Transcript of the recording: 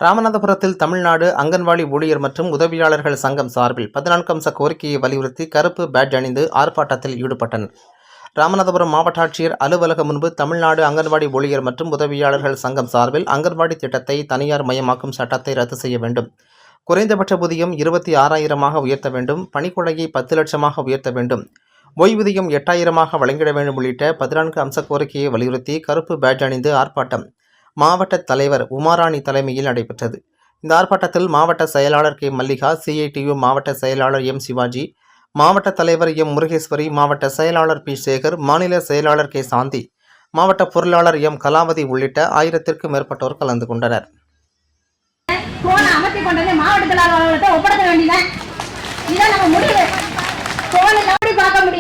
ராமநாதபுரத்தில் தமிழ்நாடு அங்கன்வாடி ஊழியர் மற்றும் உதவியாளர்கள் சங்கம் சார்பில் 14 அம்ச கோரிக்கையை வலியுறுத்தி கருப்பு பேட்ஜ் அணிந்து ஆர்ப்பாட்டத்தில் ஈடுபட்டனர். ராமநாதபுரம் மாவட்ட ஆட்சியர் அலுவலகம் முன்பு தமிழ்நாடு அங்கன்வாடி ஊழியர் மற்றும் உதவியாளர்கள் சங்கம் சார்பில் அங்கன்வாடி திட்டத்தை தனியார் மயமாக்கும் சட்டத்தை ரத்து செய்ய வேண்டும், குறைந்தபட்ச ஊதியம் 26,000 உயர்த்த வேண்டும், பணிக்கொடையை 10 லட்சமாக உயர்த்த வேண்டும், ஓய்வூதியம் 8,000 வழங்கிட வேண்டும் உள்ளிட்ட 14 அம்ச கோரிக்கையை வலியுறுத்தி கருப்பு பேட்ஜ் அணிந்து ஆர்ப்பாட்டம் மாவட்ட தலைவர் உமாராணி தலைமையில் நடைபெற்றது. இந்த ஆர்ப்பாட்டத்தில் மாவட்ட செயலாளர் கே மல்லிகா, CITU மாவட்ட செயலாளர் M சிவாஜி, மாவட்ட தலைவர் M முருகேஸ்வரி, மாவட்ட செயலாளர் P சேகர், மாநில செயலாளர் K சாந்தி, மாவட்ட பொருளாளர் M கலாவதி உள்ளிட்ட 1000க்கும் மேற்பட்டோர் கலந்து கொண்டனர். மாவட்ட செயலாளர்